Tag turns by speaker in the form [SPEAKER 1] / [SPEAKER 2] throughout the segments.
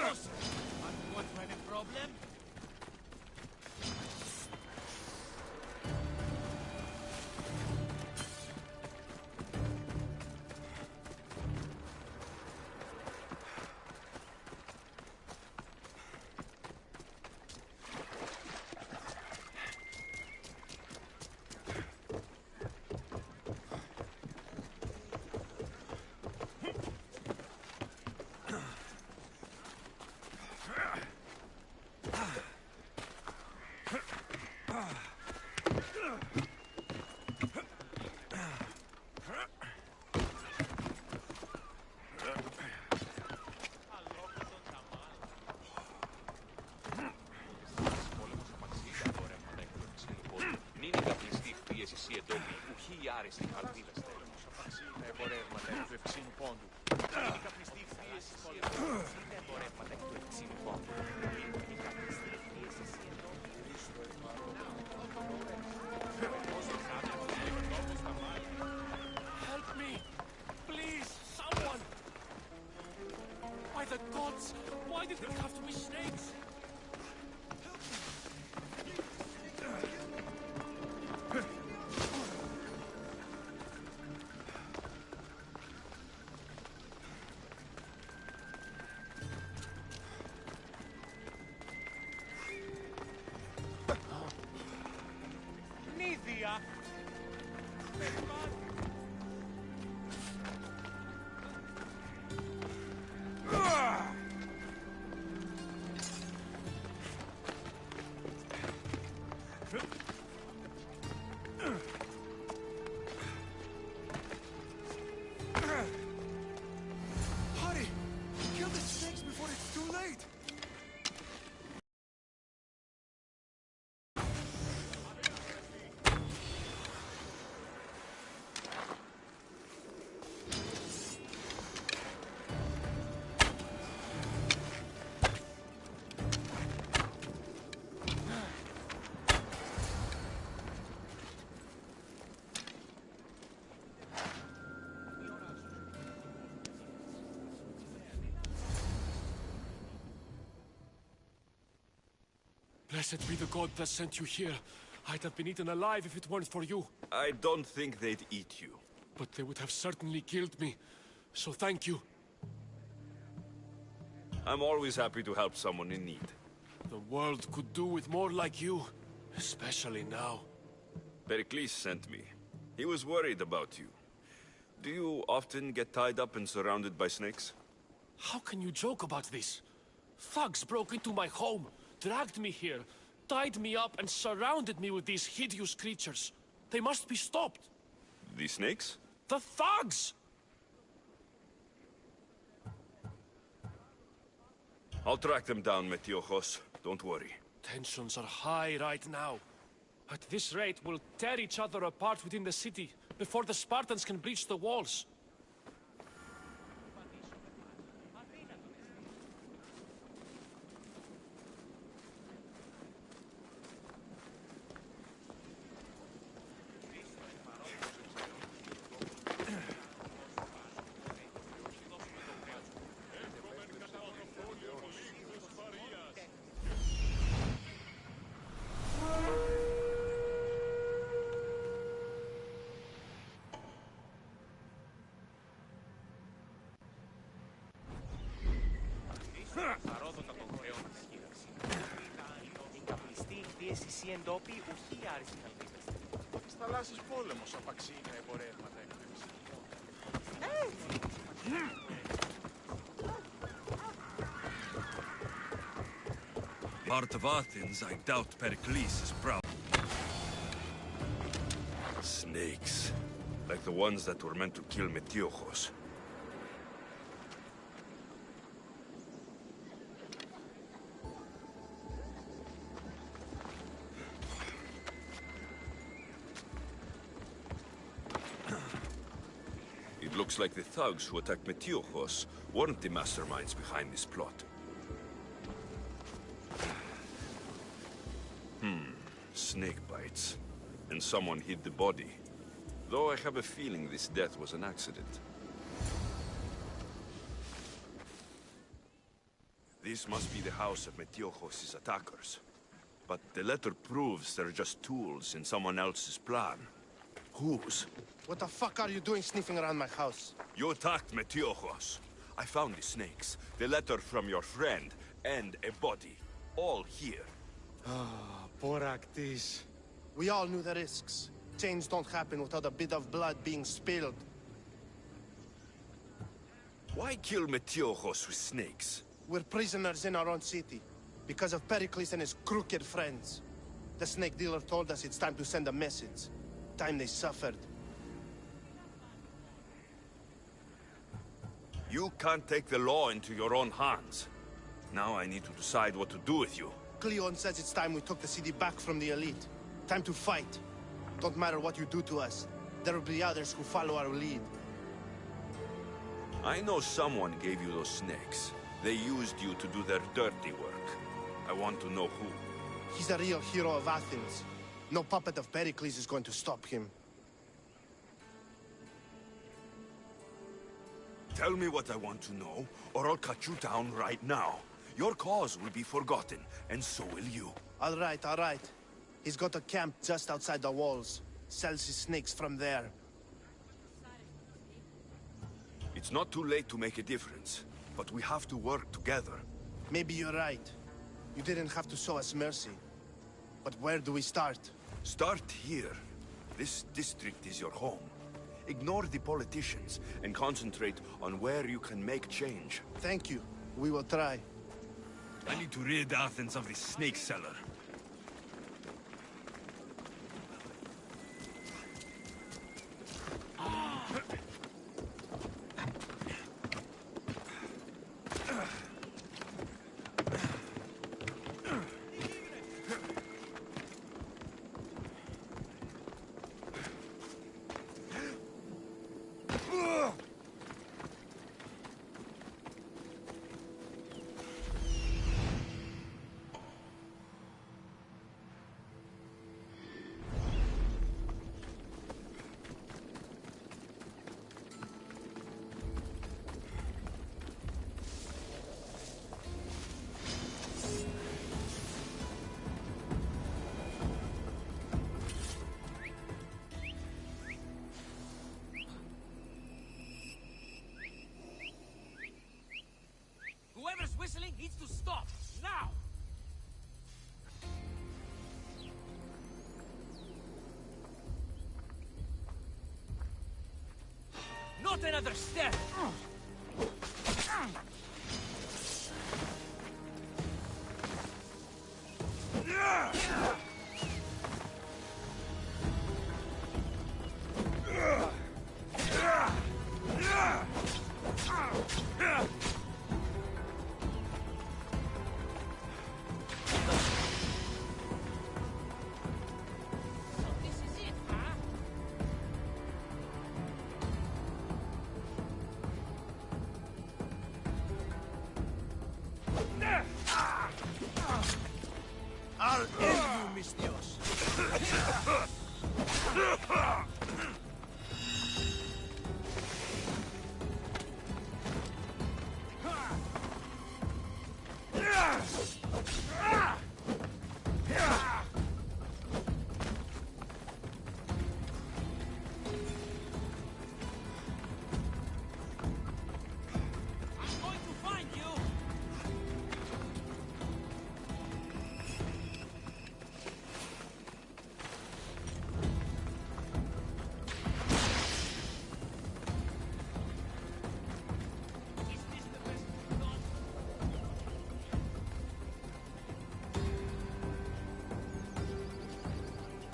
[SPEAKER 1] What kind of problem?
[SPEAKER 2] Help me! Please, someone! By the gods! Why did it have to be snakes? Nidia!
[SPEAKER 3] Hurry! Kill the snakes before it's too late!
[SPEAKER 2] Blessed be the god that sent you here. I'd have been eaten alive if it weren't for you.
[SPEAKER 4] I don't think they'd eat you.
[SPEAKER 2] But they would have certainly killed me. So thank you.
[SPEAKER 4] I'm always happy to help someone in need.
[SPEAKER 2] The world could do with more like you. Especially now.
[SPEAKER 4] Pericles sent me. He was worried about you. Do you often get tied up and surrounded by snakes?
[SPEAKER 2] How can you joke about this? Thugs broke into my home, dragged me here, tied me up and surrounded me with these hideous creatures. They must be stopped.
[SPEAKER 4] The snakes?
[SPEAKER 2] The thugs!
[SPEAKER 4] I'll track them down, Metiojos. Don't worry.
[SPEAKER 2] Tensions are high right now. At this rate, we'll tear each other apart within the city before the Spartans can breach the walls.
[SPEAKER 1] Εντόπιοι ουχή άριστη καλβίδες.
[SPEAKER 3] Της θαλάσσης πόλεμος απαξίνα εμπορεύματα έκπληξη.
[SPEAKER 4] Part of Athens, I doubt Pericles is proud. Snakes. Like the ones that were meant to kill Metiojos. It looks like the thugs who attacked Metiojos weren't the masterminds behind this plot. Snake bites. And someone hid the body. Though I have a feeling this death was an accident. This must be the house of Metiochos' attackers. But the letter proves they're just tools in someone else's plan. Whose?
[SPEAKER 3] What the fuck are you doing sniffing around my house?
[SPEAKER 4] You attacked Metiochos. I found the snakes, the letter from your friend, and a body. All here.
[SPEAKER 3] Boraktis. We all knew the risks. Change don't happen without a bit of blood being spilled.
[SPEAKER 4] Why kill Metiochos with snakes?
[SPEAKER 3] We're prisoners in our own city, because of Pericles and his crooked friends. The snake dealer told us it's time to send a message. Time they suffered.
[SPEAKER 4] You can't take the law into your own hands. Now I need to decide what to do with you.
[SPEAKER 3] Cleon says it's time we took the city back from the elite. Time to fight. Don't matter what you do to us. There will be others who follow our lead.
[SPEAKER 4] I know someone gave you those snakes. They used you to do their dirty work. I want to know who.
[SPEAKER 3] He's a real hero of Athens. No puppet of Pericles is going to stop him.
[SPEAKER 4] Tell me what I want to know, or I'll cut you down right now. Your cause will be forgotten, and so will you.
[SPEAKER 3] All right, all right. He's got a camp just outside the walls. Sells his snakes from there.
[SPEAKER 4] It's not too late to make a difference, but we have to work together.
[SPEAKER 3] Maybe you're right. You didn't have to show us mercy. But where do we start?
[SPEAKER 4] Start here. This district is your home. Ignore the politicians and concentrate on where you can make change.
[SPEAKER 3] Thank you. We will try.
[SPEAKER 4] I need to rid Athens of this snake seller.
[SPEAKER 1] Whoever's whistling needs to stop, now! Not another step!
[SPEAKER 3] I'll end you, Mistios.
[SPEAKER 1] I'm going to find you! Is this the best you've got?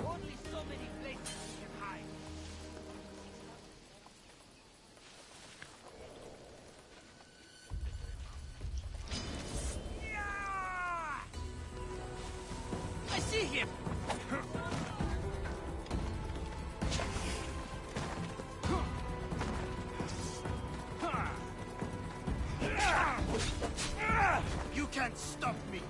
[SPEAKER 1] Only so many places you can hide. Yeah! I see him!
[SPEAKER 3] You can't stop me.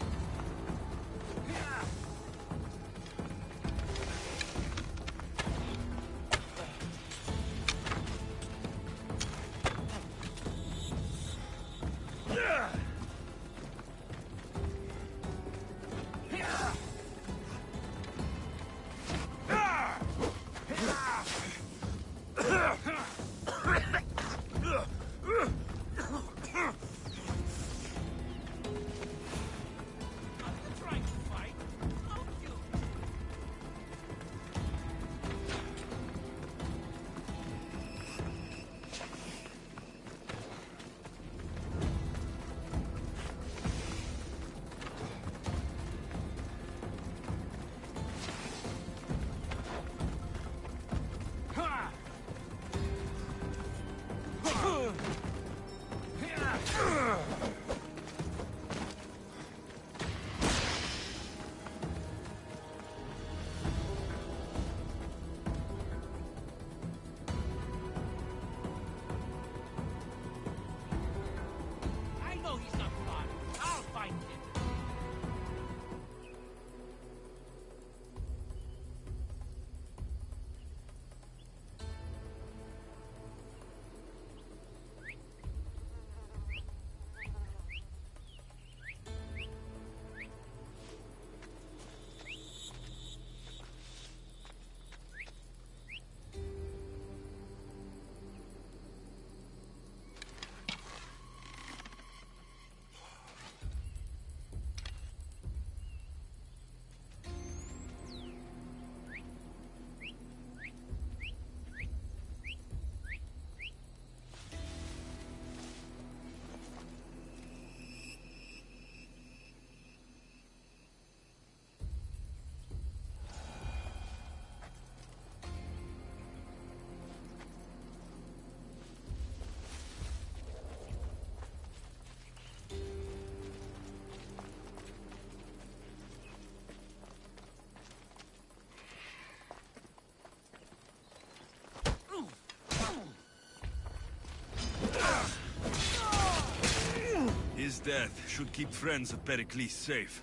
[SPEAKER 4] death should keep friends of Pericles safe.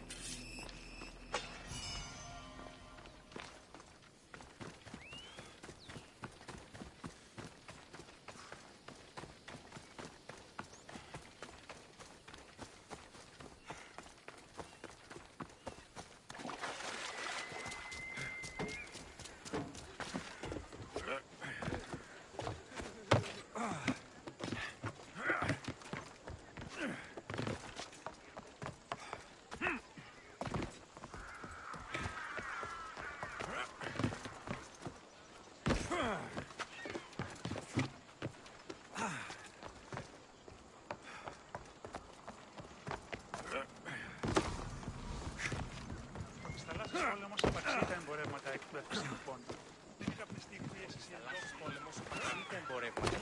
[SPEAKER 5] Πόλεμος απαξεί τα εμπορεύματα εκ του ευξήνου πόντου. Δεν είχα πιστεί πίεση σε εντός πόλεμος απαξεί τα εμπορεύματα.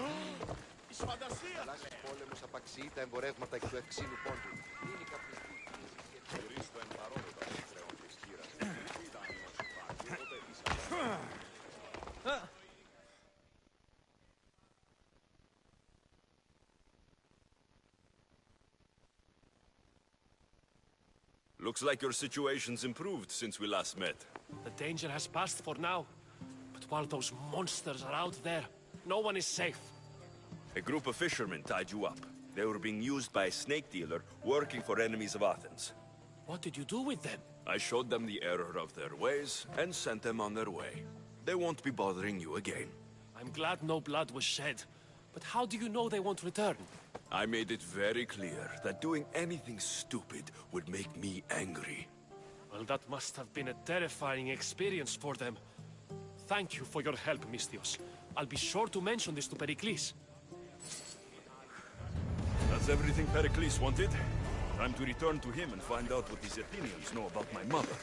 [SPEAKER 3] Εις φαντασία!
[SPEAKER 6] Θαλάσσιος πόλεμος απαξεί τα εμπορεύματα εκ του ευξήνου πόντου. Δεν είχα πιστεί πίεση σε εντός.
[SPEAKER 7] Χρήστο εν παρόδοτα των χρεών της χείρας. Δάνειος υπάρχει, οπότε ίσα.
[SPEAKER 4] Looks like your situation's improved since we last met.
[SPEAKER 2] The danger has passed for now. But while those monsters are out there, no one is safe.
[SPEAKER 4] A group of fishermen tied you up. They were being used by a snake dealer working for enemies of Athens.
[SPEAKER 2] What did you do with them?
[SPEAKER 4] I showed them the error of their ways and sent them on their way. They won't be bothering you again.
[SPEAKER 2] I'm glad no blood was shed. But how do you know they won't return?
[SPEAKER 4] I made it very clear that doing anything stupid would make me angry.
[SPEAKER 2] Well, that must have been a terrifying experience for them. Thank you for your help, Mystios. I'll be sure to mention this to Pericles.
[SPEAKER 4] That's everything Pericles wanted. Time to return to him and find out what these Athenians know about my mother.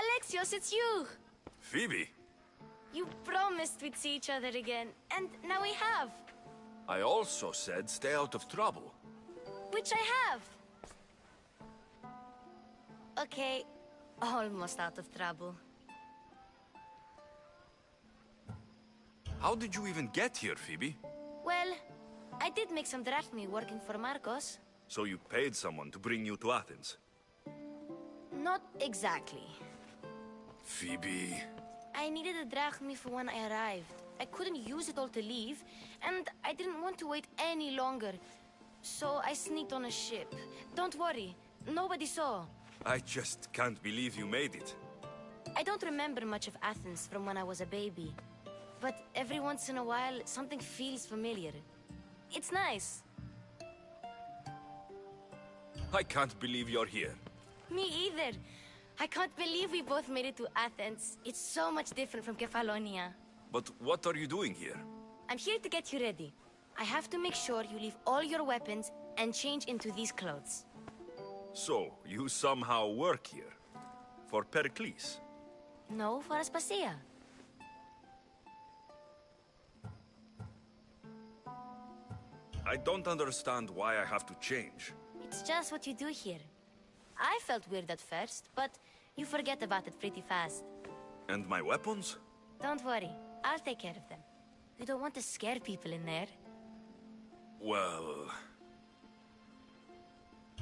[SPEAKER 8] Alexios, it's you!
[SPEAKER 4] Phoebe,
[SPEAKER 8] You promised we'd see each other again, and now we have.
[SPEAKER 4] I also said stay out of trouble.
[SPEAKER 8] Which I have. Okay, almost out of trouble.
[SPEAKER 4] How did you even get here, Phoebe?
[SPEAKER 8] Well, I did make some drachmi working for Marcos.
[SPEAKER 4] So you paid someone to bring you to Athens?
[SPEAKER 8] Not exactly.
[SPEAKER 4] Phoebe...
[SPEAKER 8] I needed a drachmi for when I arrived. I couldn't use it all to leave, and I didn't want to wait any longer. So I sneaked on a ship. Don't worry, nobody saw.
[SPEAKER 4] I just can't believe you made it.
[SPEAKER 8] I don't remember much of Athens from when I was a baby. But every once in a while, something feels familiar. It's nice.
[SPEAKER 4] I can't believe you're here.
[SPEAKER 8] Me either. I can't believe we both made it to Athens. It's so much different from Kefalonia.
[SPEAKER 4] But what are you doing here?
[SPEAKER 8] I'm here to get you ready. I have to make sure you leave all your weapons and change into these clothes.
[SPEAKER 4] So, you somehow work here? For Pericles?
[SPEAKER 8] No, for Aspasia.
[SPEAKER 4] I don't understand why I have to change.
[SPEAKER 8] It's just what you do here. I felt weird at first, but you forget about it pretty fast.
[SPEAKER 4] And my weapons?
[SPEAKER 8] Don't worry, I'll take care of them. You don't want to scare people in there.
[SPEAKER 4] Well...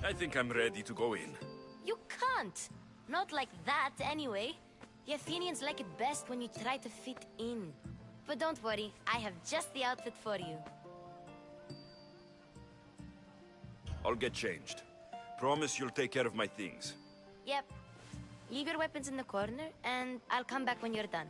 [SPEAKER 4] I think I'm ready to go in.
[SPEAKER 8] You can't! Not like that, anyway. The Athenians like it best when you try to fit in. But don't worry, I have just the outfit for you.
[SPEAKER 4] I'll get changed. Promise you'll take care of my things.
[SPEAKER 8] Yep. Leave your weapons in the corner, and I'll come back when you're done.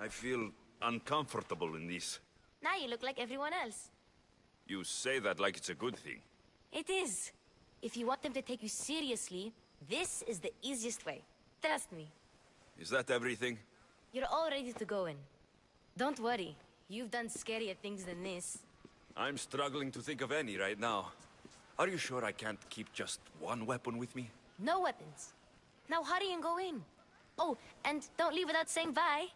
[SPEAKER 4] I feel uncomfortable in this.
[SPEAKER 8] Now you look like everyone else.
[SPEAKER 4] You say that like it's a good thing.
[SPEAKER 8] It is. If you want them to take you seriously, this is the easiest way. Trust me.
[SPEAKER 4] Is that everything?
[SPEAKER 8] You're all ready to go in. Don't worry. You've done scarier things than this.
[SPEAKER 4] I'm struggling to think of any right now. Are you sure I can't keep just one weapon with me?
[SPEAKER 8] No weapons. Now hurry and go in. Oh, and don't leave without saying bye.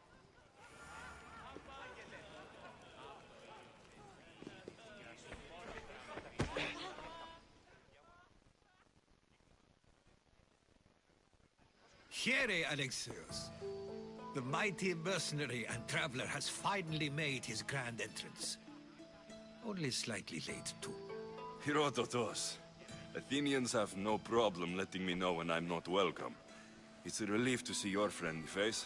[SPEAKER 9] Here, Alexios. The mighty mercenary and traveler has finally made his grand entrance. Only slightly late, too.
[SPEAKER 4] Herodotos. Athenians have no problem letting me know when I'm not welcome. It's a relief to see your friendly face.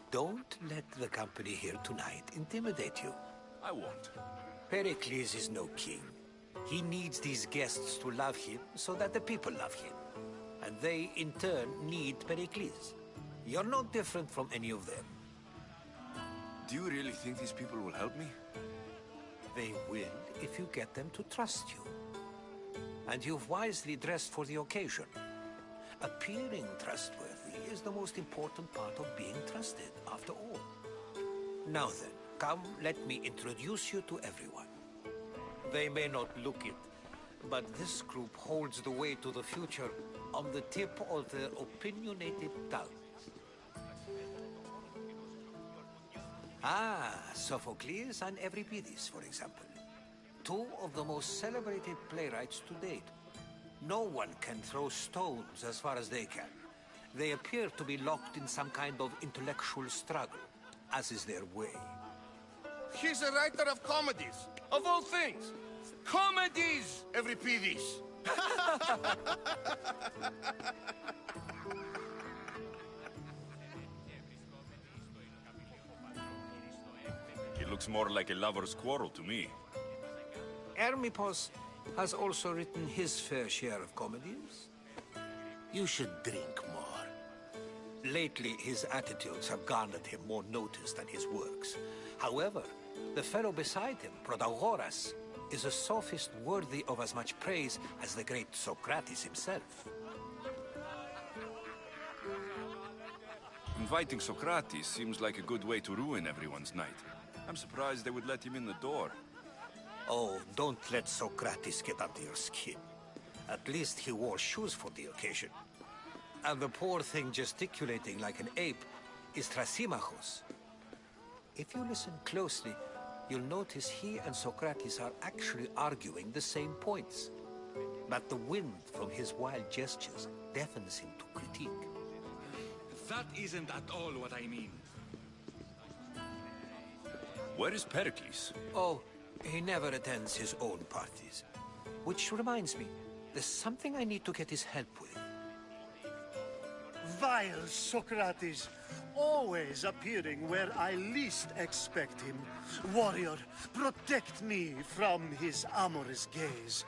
[SPEAKER 9] Don't let the company here tonight intimidate you.
[SPEAKER 4] I won't.
[SPEAKER 9] Pericles is no king. He needs these guests to love him so that the people love him. And they, in turn, need Pericles. You're no different from any of them.
[SPEAKER 4] Do you really think these people will help me?
[SPEAKER 9] They will if you get them to trust you. And you've wisely dressed for the occasion. Appearing trustworthy is the most important part of being trusted, after all. Now then, come, let me introduce you to everyone. They may not look it, but this group holds the way to the future on the tip of their opinionated tongues. Ah, Sophocles and Euripides, for example. Two of the most celebrated playwrights to date. No one can throw stones as far as they can. They appear to be locked in some kind of intellectual struggle, as is their way.
[SPEAKER 10] He's a writer of comedies, of all things. Comedies, Euripides.
[SPEAKER 4] It looks more like a lover's quarrel to me.
[SPEAKER 9] Hermippos has also written his fair share of comedies. You should drink more. Lately, his attitudes have garnered him more notice than his works. However, the fellow beside him, Protagoras, is a sophist worthy of as much praise as the great Socrates himself.
[SPEAKER 4] Inviting Socrates seems like a good way to ruin everyone's night. I'm surprised they would let him in the door.
[SPEAKER 9] Oh, don't let Socrates get under your skin. At least he wore shoes for the occasion. And the poor thing gesticulating like an ape is Thrasymachos. If you listen closely, you'll notice he and Socrates are actually arguing the same points. But the wind from his wild gestures deafens him to critique.
[SPEAKER 11] That isn't at all what I mean.
[SPEAKER 4] Where is Pericles?
[SPEAKER 9] Oh, he never attends his own parties. Which reminds me, there's something I need to get his help with.
[SPEAKER 12] Vile Socrates, always appearing where I least expect him. Warrior, protect me from his amorous gaze.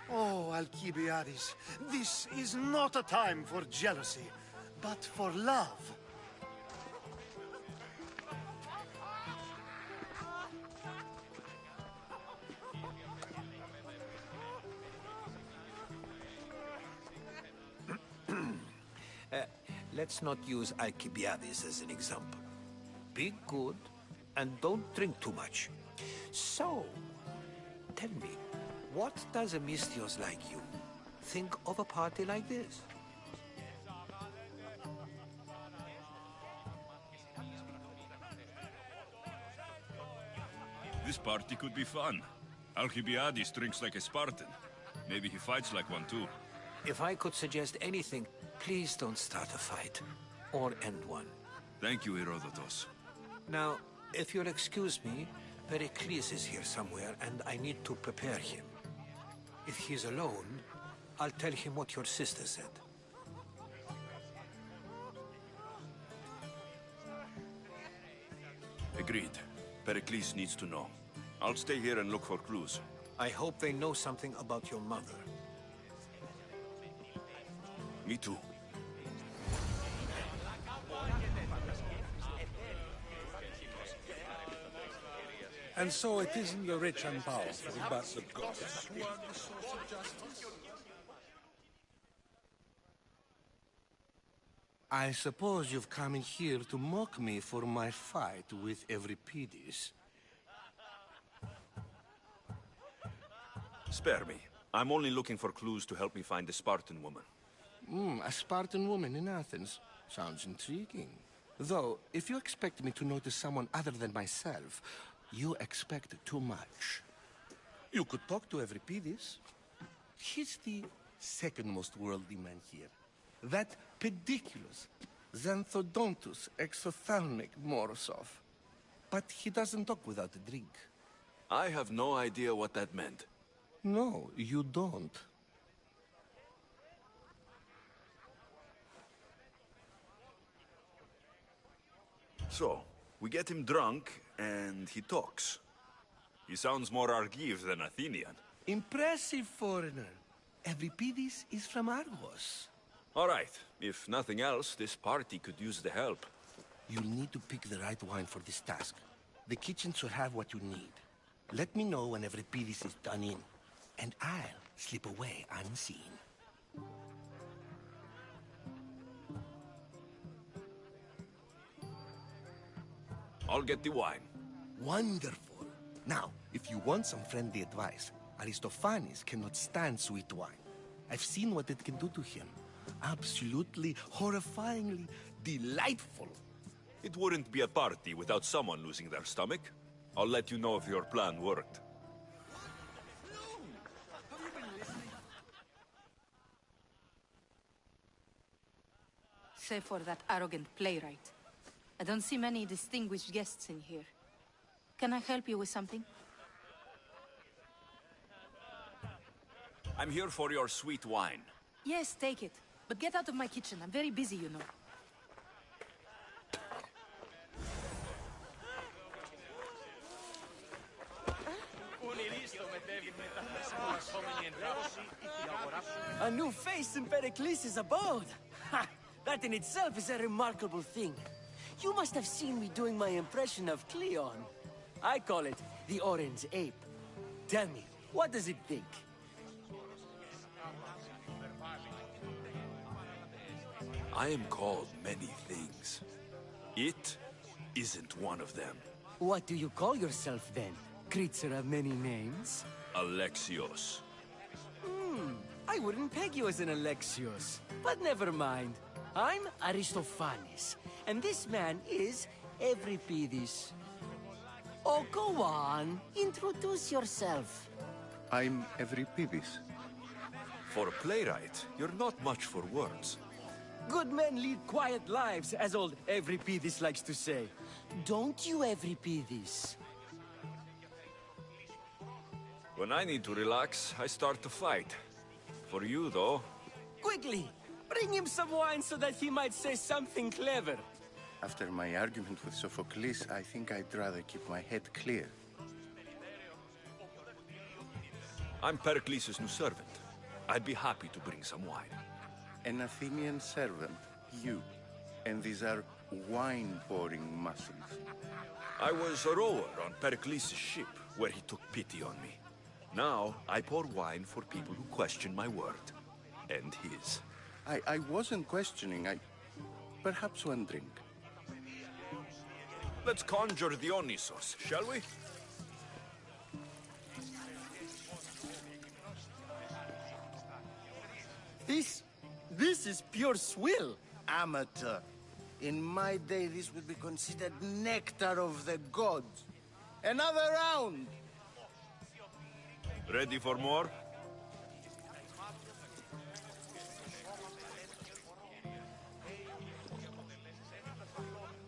[SPEAKER 12] Oh, Alcibiades, this is not a time for jealousy, but for love.
[SPEAKER 9] Let's not use Alcibiades as an example. Be good, and don't drink too much. So, tell me, what does a Misthios like you think of a party like this?
[SPEAKER 4] This party could be fun. Alcibiades drinks like a Spartan. Maybe he fights like one too.
[SPEAKER 9] If I could suggest anything, please don't start a fight. Or end one.
[SPEAKER 4] Thank you, Herodotus.
[SPEAKER 9] Now, if you'll excuse me, Pericles is here somewhere, and I need to prepare him. If he's alone, I'll tell him what your sister said.
[SPEAKER 4] Agreed. Pericles needs to know. I'll stay here and look for clues.
[SPEAKER 9] I hope they know something about your mother.
[SPEAKER 4] Me too.
[SPEAKER 13] And so it isn't the rich and powerful, but the gods who are the source of justice.
[SPEAKER 14] I suppose you've come in here to mock me for my fight with Euripides.
[SPEAKER 4] Spare me. I'm only looking for clues to help me find the Spartan woman.
[SPEAKER 14] A Spartan woman in Athens. Sounds intriguing. Though, if you expect me to notice someone other than myself, you expect too much. You could talk to Euripides. He's the second most worldly man here. That pediculous, xanthodontus, exophthalmic Morosov. But he doesn't talk without a drink.
[SPEAKER 4] I have no idea what that meant.
[SPEAKER 14] No, you don't.
[SPEAKER 4] So, we get him drunk, and he talks. He sounds more Argive than Athenian.
[SPEAKER 14] Impressive, foreigner. Euripides is from Argos.
[SPEAKER 4] All right. If nothing else, this party could use the help.
[SPEAKER 14] You'll need to pick the right wine for this task. The kitchen should have what you need. Let me know when Euripides is done in, and I'll slip away unseen.
[SPEAKER 4] I'll get the wine.
[SPEAKER 14] Wonderful. Now, if you want some friendly advice, Aristophanes cannot stand sweet wine. I've seen what it can do to him. Absolutely, horrifyingly delightful.
[SPEAKER 4] It wouldn't be a party without someone losing their stomach. I'll let you know if your plan worked.
[SPEAKER 15] Save for that arrogant playwright. I don't see many distinguished guests in here. Can I help you with something?
[SPEAKER 4] I'm here for your sweet wine.
[SPEAKER 15] Yes, take it. But get out of my kitchen. I'm very busy, you know.
[SPEAKER 16] A new face in Pericles' abode! Ha! That in itself is a remarkable thing. You must have seen me doing my impression of Cleon. I call it the Orange Ape. Tell me, what does it think?
[SPEAKER 4] I am called many things. It isn't one of them.
[SPEAKER 16] What do you call yourself then? Creature of many names?
[SPEAKER 4] Alexios.
[SPEAKER 16] I wouldn't peg you as an Alexios. But never mind. I'm Aristophanes, and this man is Euripides. Oh, go on. Introduce yourself.
[SPEAKER 14] I'm Euripides.
[SPEAKER 4] For a playwright, you're not much for words.
[SPEAKER 16] Good men lead quiet lives, as old Euripides likes to say. Don't you, Euripides?
[SPEAKER 4] When I need to relax, I start to fight. For you, though...
[SPEAKER 16] Quickly! Bring him some wine so that he might say something clever.
[SPEAKER 14] After my argument with Sophocles, I think I'd rather keep my head clear.
[SPEAKER 4] I'm Pericles' new servant. I'd be happy to bring some wine.
[SPEAKER 14] An Athenian servant, you. And these are wine-pouring muscles.
[SPEAKER 4] I was a rower on Pericles' ship, where he took pity on me. Now, I pour wine for people who question my word. And his.
[SPEAKER 14] I wasn't questioning, Perhaps one drink.
[SPEAKER 4] Let's conjure Dionysos, shall we?
[SPEAKER 16] This is pure swill.
[SPEAKER 17] Amateur. In my day, this would be considered nectar of the gods.
[SPEAKER 10] Another round!
[SPEAKER 4] Ready for more?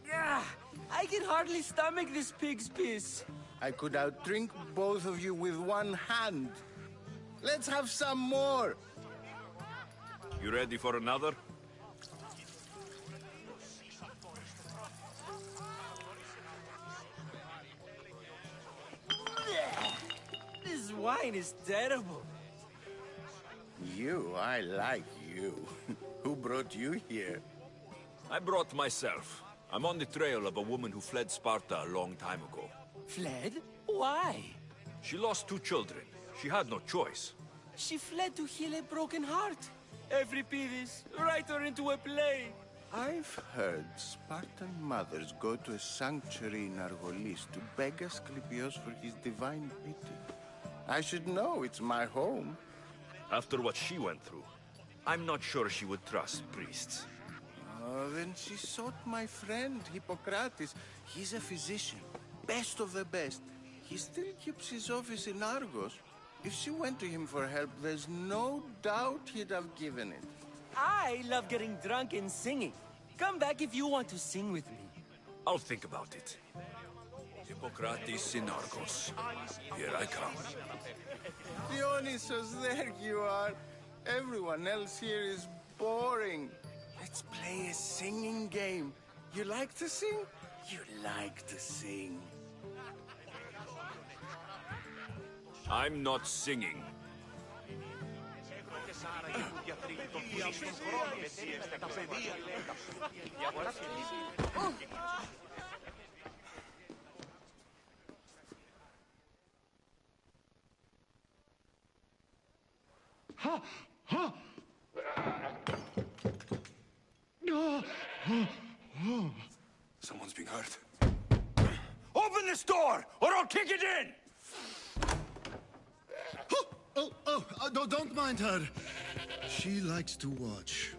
[SPEAKER 16] Yeah, I can hardly stomach this pig's piss.
[SPEAKER 10] I could outdrink both of you with one hand. Let's have some more!
[SPEAKER 4] You ready for another?
[SPEAKER 16] This wine is terrible.
[SPEAKER 10] I like you. Who brought you here?
[SPEAKER 4] I brought myself. I'm on the trail of a woman who fled Sparta a long time ago.
[SPEAKER 16] Fled? Why?
[SPEAKER 4] She lost 2 children. She had no choice.
[SPEAKER 16] She fled to heal a broken heart. Euripides, write her into a play.
[SPEAKER 10] I've heard Spartan mothers go to a sanctuary in Argolis to beg Asclepios for his divine pity. I should know, it's my home.
[SPEAKER 4] After what she went through, I'm not sure she would trust priests.
[SPEAKER 10] Oh, then she sought my friend, Hippocrates. He's a physician, best of the best. He still keeps his office in Argos. If she went to him for help, there's no doubt he'd have given it.
[SPEAKER 16] I love getting drunk and singing. Come back if you want to sing with me.
[SPEAKER 4] I'll think about it. Hippocrates in Argos. Here I come.
[SPEAKER 10] Dionysos, there you are. Everyone else here is boring. Let's play a singing game. You like to sing? You like to sing.
[SPEAKER 4] I'm not singing.
[SPEAKER 11] Someone's being hurt.
[SPEAKER 4] Open this door, or I'll kick it in!
[SPEAKER 17] No, don't mind her. She likes to watch.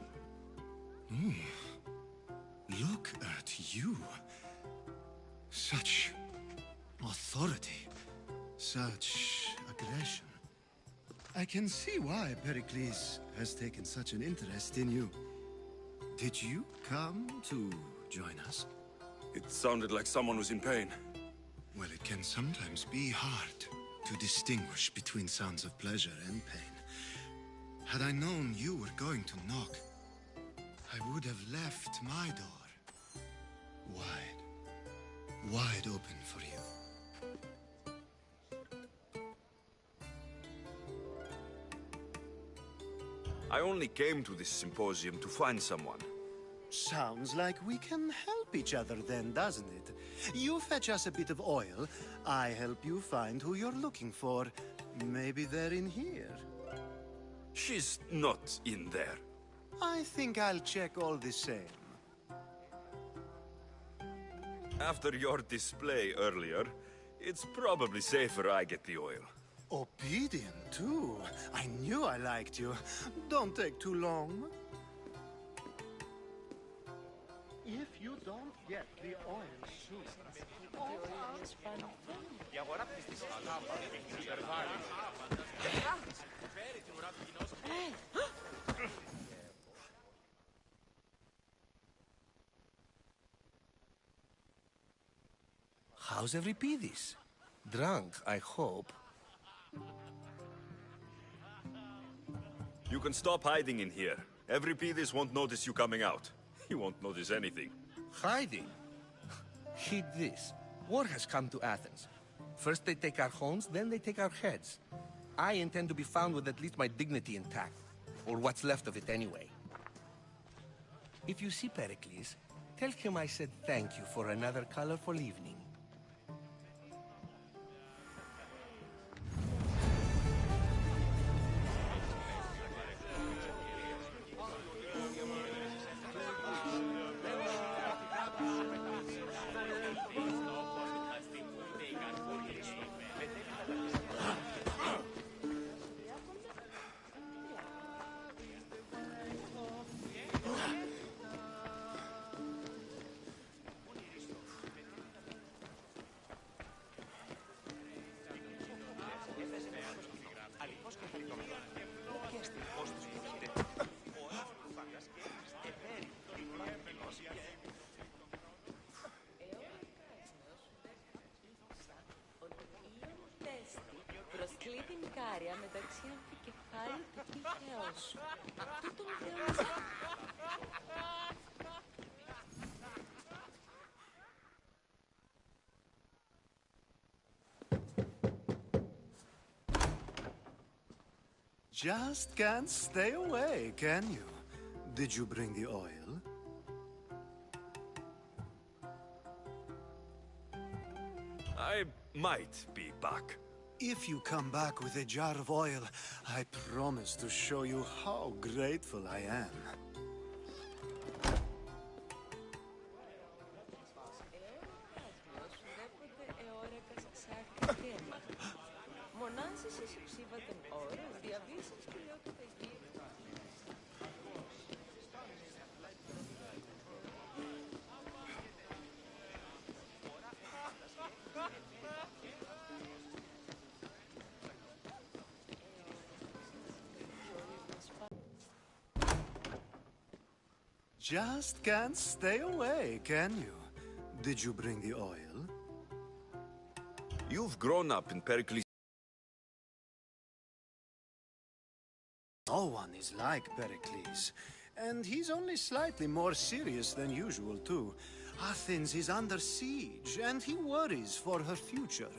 [SPEAKER 17] Look at you. Such authority. Such aggression. I can see why Pericles has taken such an interest in you. Did you come to join us?
[SPEAKER 11] It sounded like someone was in pain.
[SPEAKER 17] Well, it can sometimes be hard to distinguish between sounds of pleasure and pain. Had I known you were going to knock, I would have left my door wide open for you.
[SPEAKER 4] I only came to this symposium to find someone.
[SPEAKER 12] Sounds like we can help each other then, doesn't it? You fetch us a bit of oil, I help you find who you're looking for. Maybe they're in here.
[SPEAKER 4] She's not in there.
[SPEAKER 12] I think I'll check all the same.
[SPEAKER 4] After your display earlier, it's probably safer I get the oil.
[SPEAKER 12] Obedient, too. I knew I liked you. Don't take too long. If you don't get the oil soon, all our Spanish
[SPEAKER 14] How's Euripides? Drunk, I hope.
[SPEAKER 4] You can stop hiding in here. Euripides won't notice you coming out. He won't notice anything.
[SPEAKER 14] Hiding? Heed this. War has come to Athens. First they take our homes, then they take our heads. I intend to be found with at least my dignity intact. Or what's left of it anyway. If you see Pericles, tell him I said thank you for another colorful evening.
[SPEAKER 15] χάρια μεταξύ αμφικεφάλου και τύχεως σου. Τούτο μου θεώρησε.
[SPEAKER 12] Just can't stay away, can you? Did you bring the oil?
[SPEAKER 4] I might be back.
[SPEAKER 12] If you come back with a jar of oil, I promise to show you how grateful I am. Just can't stay away, can you? Did you bring the oil?
[SPEAKER 4] You've grown up in Pericles.
[SPEAKER 12] No one is like Pericles. And he's only slightly more serious than usual, too. Athens is under siege, and he worries for her future.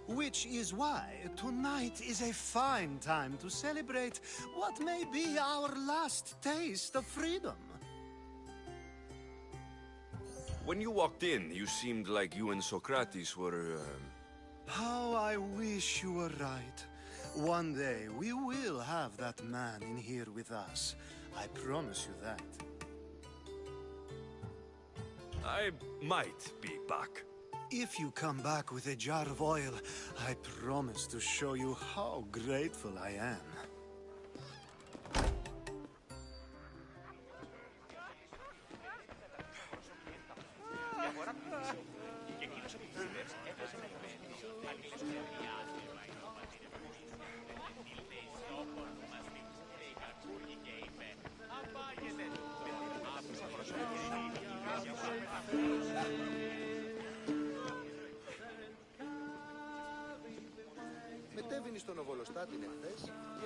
[SPEAKER 12] Which is why tonight is a fine time to celebrate what may be our last taste of freedom.
[SPEAKER 4] When you walked in, you seemed like you and Socrates were,
[SPEAKER 12] How I wish you were right. One day we will have that man in here with us. I promise you that.
[SPEAKER 4] I might be back.
[SPEAKER 12] If you come back with a jar of oil, I promise to show you how grateful I am.
[SPEAKER 6] Μετέβηνε στον Οβολοστάτην εχθές και